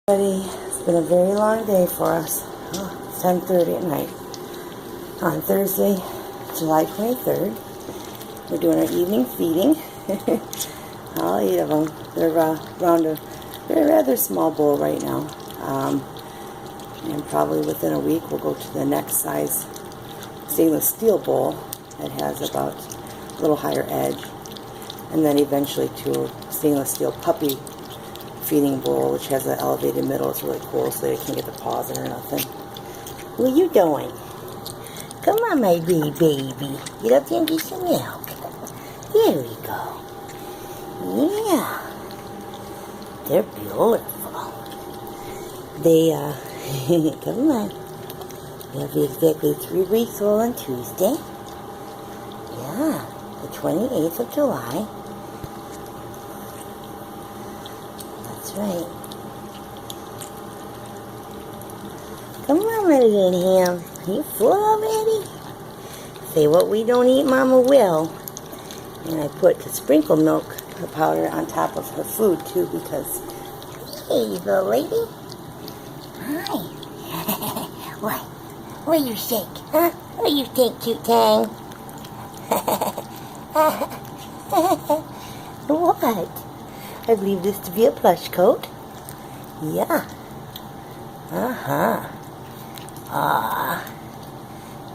It's been a very long day for us. It's 10:30 at night. On Thursday, July 23rd, we're doing our evening feeding. All 8 of them. They're they're a rather small bowl right now. And probably within a week we'll go to the next size stainless steel bowl that has about a little higher edge. And then eventually to a stainless steel puppy feeding bowl, which has an elevated middle. It's really cool, so they can't get the paws in or nothing. What are you doing? Come on, my baby. Get up here and get some milk. There we go. Yeah. They're beautiful. They, come on. They'll be exactly 3 weeks old on Tuesday. Yeah, the 28th of July. That's right. Come on, my little ham. You full already? Say what we don't eat, Mama will. And I put the sprinkle milk powder on top of her food, too, because... Hey, little lady. Hi. What? What do you think, huh? What do you think, cute tang? What? I believe this to be a plush coat. Yeah. Uh-huh. Ah.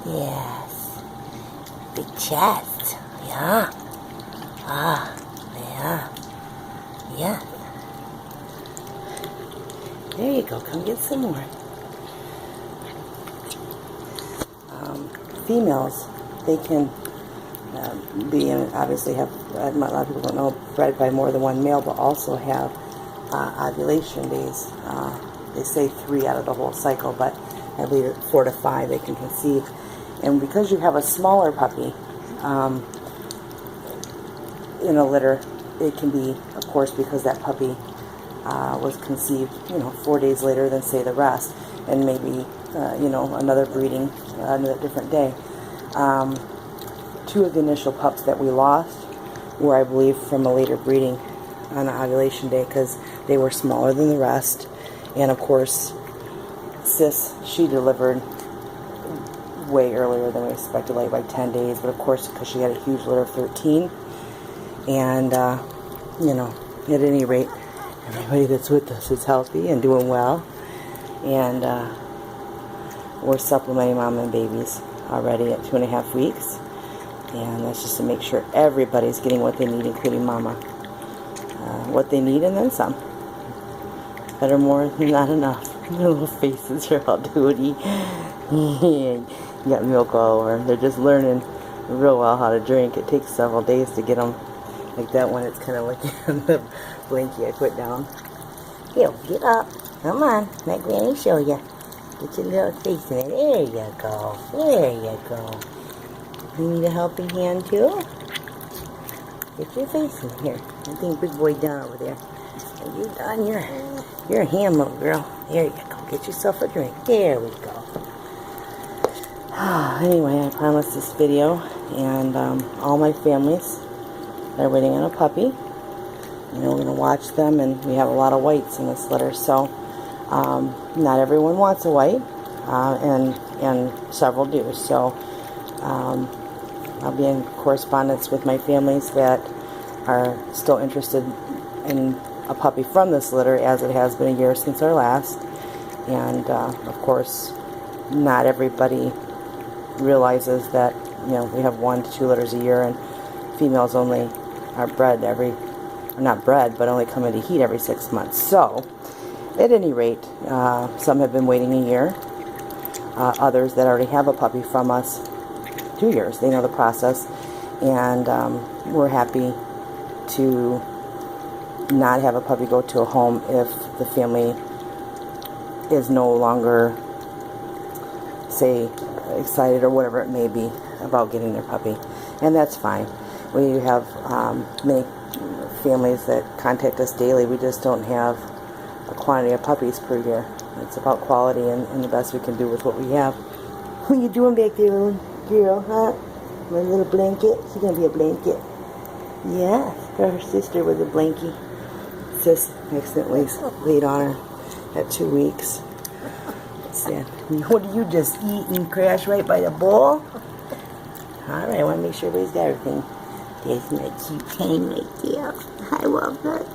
Yes. Big chest. Yeah. Ah. Yeah. Yeah. There you go. Come get some more. Females, they can be, and obviously have, a lot of people don't know, bred by more than one male, but also have ovulation days. They say 3 out of the whole cycle, but I believe 4 to 5 they can conceive. And because you have a smaller puppy in a litter, it can be, of course, because that puppy was conceived, 4 days later than, say, the rest, and maybe, another breeding on a different day. 2 of the initial pups that we lost were, I believe, from a later breeding on the ovulation day because they were smaller than the rest. And, of course, Sis, she delivered way earlier than we expected, like by 10 days. But, of course, because she had a huge litter of 13. And, at any rate, everybody that's with us is healthy and doing well. And we're supplementing mama and babies already at 2.5 weeks. And that's just to make sure everybody's getting what they need, including mama. What they need and then some. Better more than not enough. Their little faces are all duty. You got milk all over. They're just learning real well how to drink. It takes several days to get them. Like that one, it's kind of like the blankie I put down. Here, get up. Come on. Let Granny show you. Get your little face in it. There you go. There you go. You need a helping hand too? Get your face in here. I think big boy down over there. Are you done? You're a ham little girl. There you go. Get yourself a drink. There we go. Anyway, I promised this video, and all my families are waiting on a puppy. We're going to watch them, and we have a lot of whites in this litter, so not everyone wants a white, and several do. So I'll be in correspondence with my families that are still interested in a puppy from this litter, as it has been a year since our last. And of course, not everybody realizes that we have 1 to 2 litters a year, and females only are bred not bred, but only come into heat every 6 months. So at any rate, some have been waiting a year. Others that already have a puppy from us 2 years, they know the process, and we're happy to not have a puppy go to a home if the family is no longer, say, excited or whatever it may be about getting their puppy, and that's fine. We have many families that contact us daily. We just don't have a quantity of puppies per year. It's about quality and the best we can do with what we have. What you doing back there, little girl, huh? My little blanket? She's gonna be a blanket. Yes, her sister was a blankie. Sis accidentally laid on her at 2 weeks. Let's see. What do you just eat and crash right by the bowl? Alright, I want to make sure everybody's got everything. There's my cute cane right there. I love that.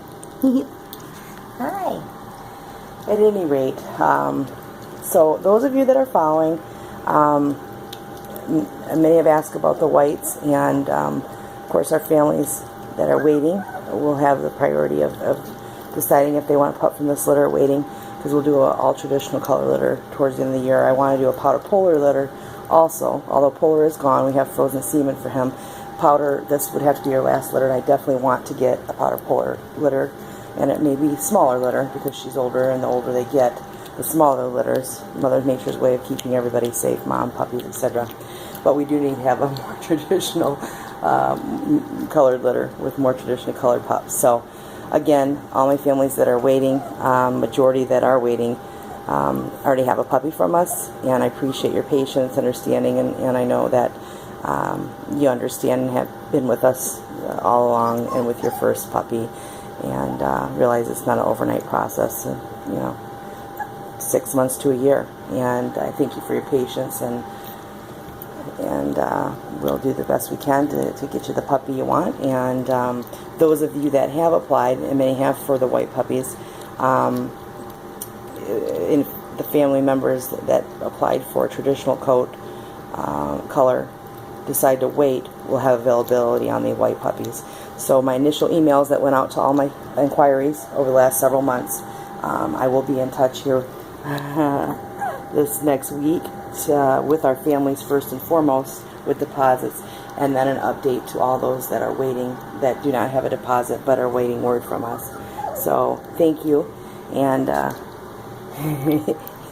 Hi. At any rate, so those of you that are following, many have asked about the whites, and of course our families that are waiting will have the priority of deciding if they want a pup from this litter or waiting, because we'll do an all traditional color litter towards the end of the year. I want to do a powder polar litter also, although polar is gone. We have frozen semen for him. Powder, this would have to be your last litter, and I definitely want to get a powder polar litter, and it may be smaller litter because she's older, and the older they get, the smaller litters. Mother Nature's way of keeping everybody safe, mom, puppies, etc. But we do need to have a more traditional colored litter with more traditionally colored pups. So again, all my families that are waiting, majority that are waiting, already have a puppy from us, and I appreciate your patience, understanding, and I know that you understand and have been with us all along, and with your first puppy, and realize it's not an overnight process, you know, 6 months to a year. And I thank you for your patience, and we'll do the best we can to get you the puppy you want. And those of you that have applied, and may have for the white puppies, in the family members that applied for a traditional coat color decide to wait, will have availability on the white puppies. So my initial emails that went out to all my inquiries over the last several months, I will be in touch here this next week with our families first and foremost with deposits, and then an update to all those that are waiting, that do not have a deposit but are waiting word from us. So thank you. And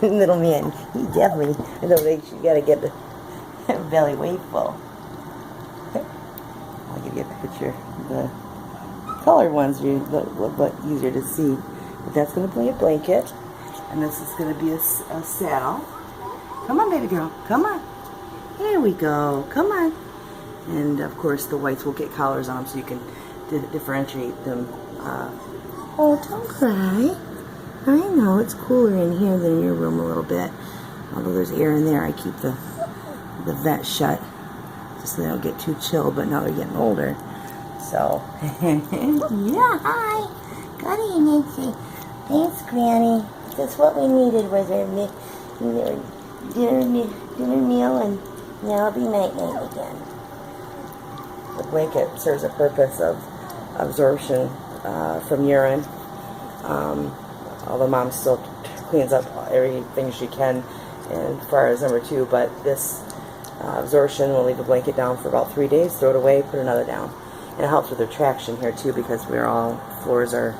little man, he definitely, I don't think you gotta get the belly way full. I'll give you a picture. The colored ones are a little bit easier to see. But that's going to be a blanket, and this is going to be a saddle. Come on, baby girl. Come on. Here we go. Come on. And of course, the whites will get collars on them so you can differentiate them. Oh, don't cry. I know it's cooler in here than in your room a little bit. Although there's air in there, I keep the vent shut just so they don't get too chilled, but now they're getting older. So, yeah, hi. Got it, Nancy. Thanks, Granny. That's what we needed was our dinner meal, and now it'll be night-night again. The blanket serves a purpose of absorption from urine. Although mom still cleans up everything she can as far as number 2, but this absorption will leave a blanket down for about 3 days, throw it away, put another down. And it helps with the traction here too, because floors are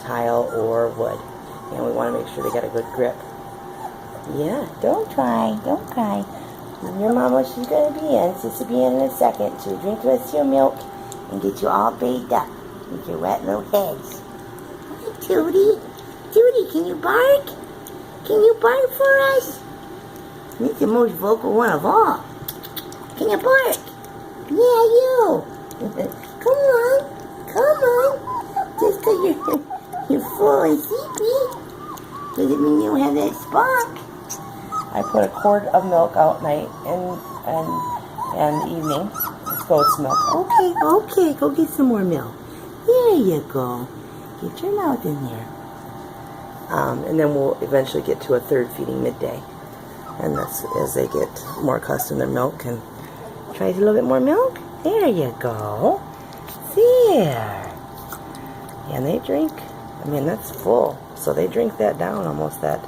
tile or wood, and we want to make sure they got a good grip. Yeah, don't cry, don't cry. Your mama, she's going to be in. Sis will be in a second to drink the rest of your milk and get you all bathed up with your wet little heads. Hi, Tootie. Tootie, can you bark? Can you bark for us? You're the most vocal one of all. Can you bark? Yeah, you. Come on. Come on. Just because you're full and sleepy doesn't mean you don't have that spark. I put a quart of milk out night and evening. It's goat's milk. Okay. Go get some more milk. There you go. Get your mouth in there. And then we'll eventually get to a third feeding midday. And that's as they get more accustomed to milk and try a little bit more milk. There you go. There. And they drink, I mean, that's full. So they drink that down, almost that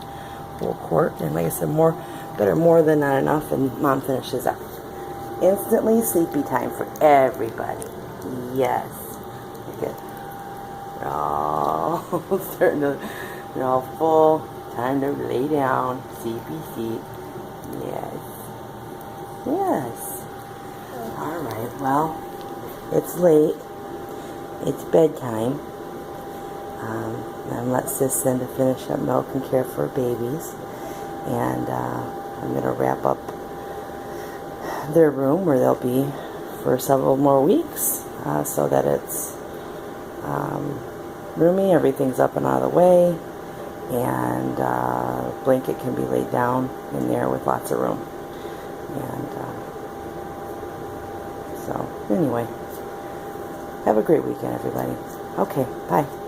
whole quart. And like I said, better more than not enough, and mom finishes up. Instantly sleepy time for everybody. Yes. Look at, oh, they're all full. Time to lay down. Sleepy seat. Yes. Alright, well, it's late. It's bedtime. I'm let sis in to finish up milk and care for babies. And I'm going to wrap up their room where they'll be for several more weeks, so that it's roomy, everything's up and out of the way, and blanket can be laid down in there with lots of room. And so anyway, have a great weekend, everybody. Okay, bye.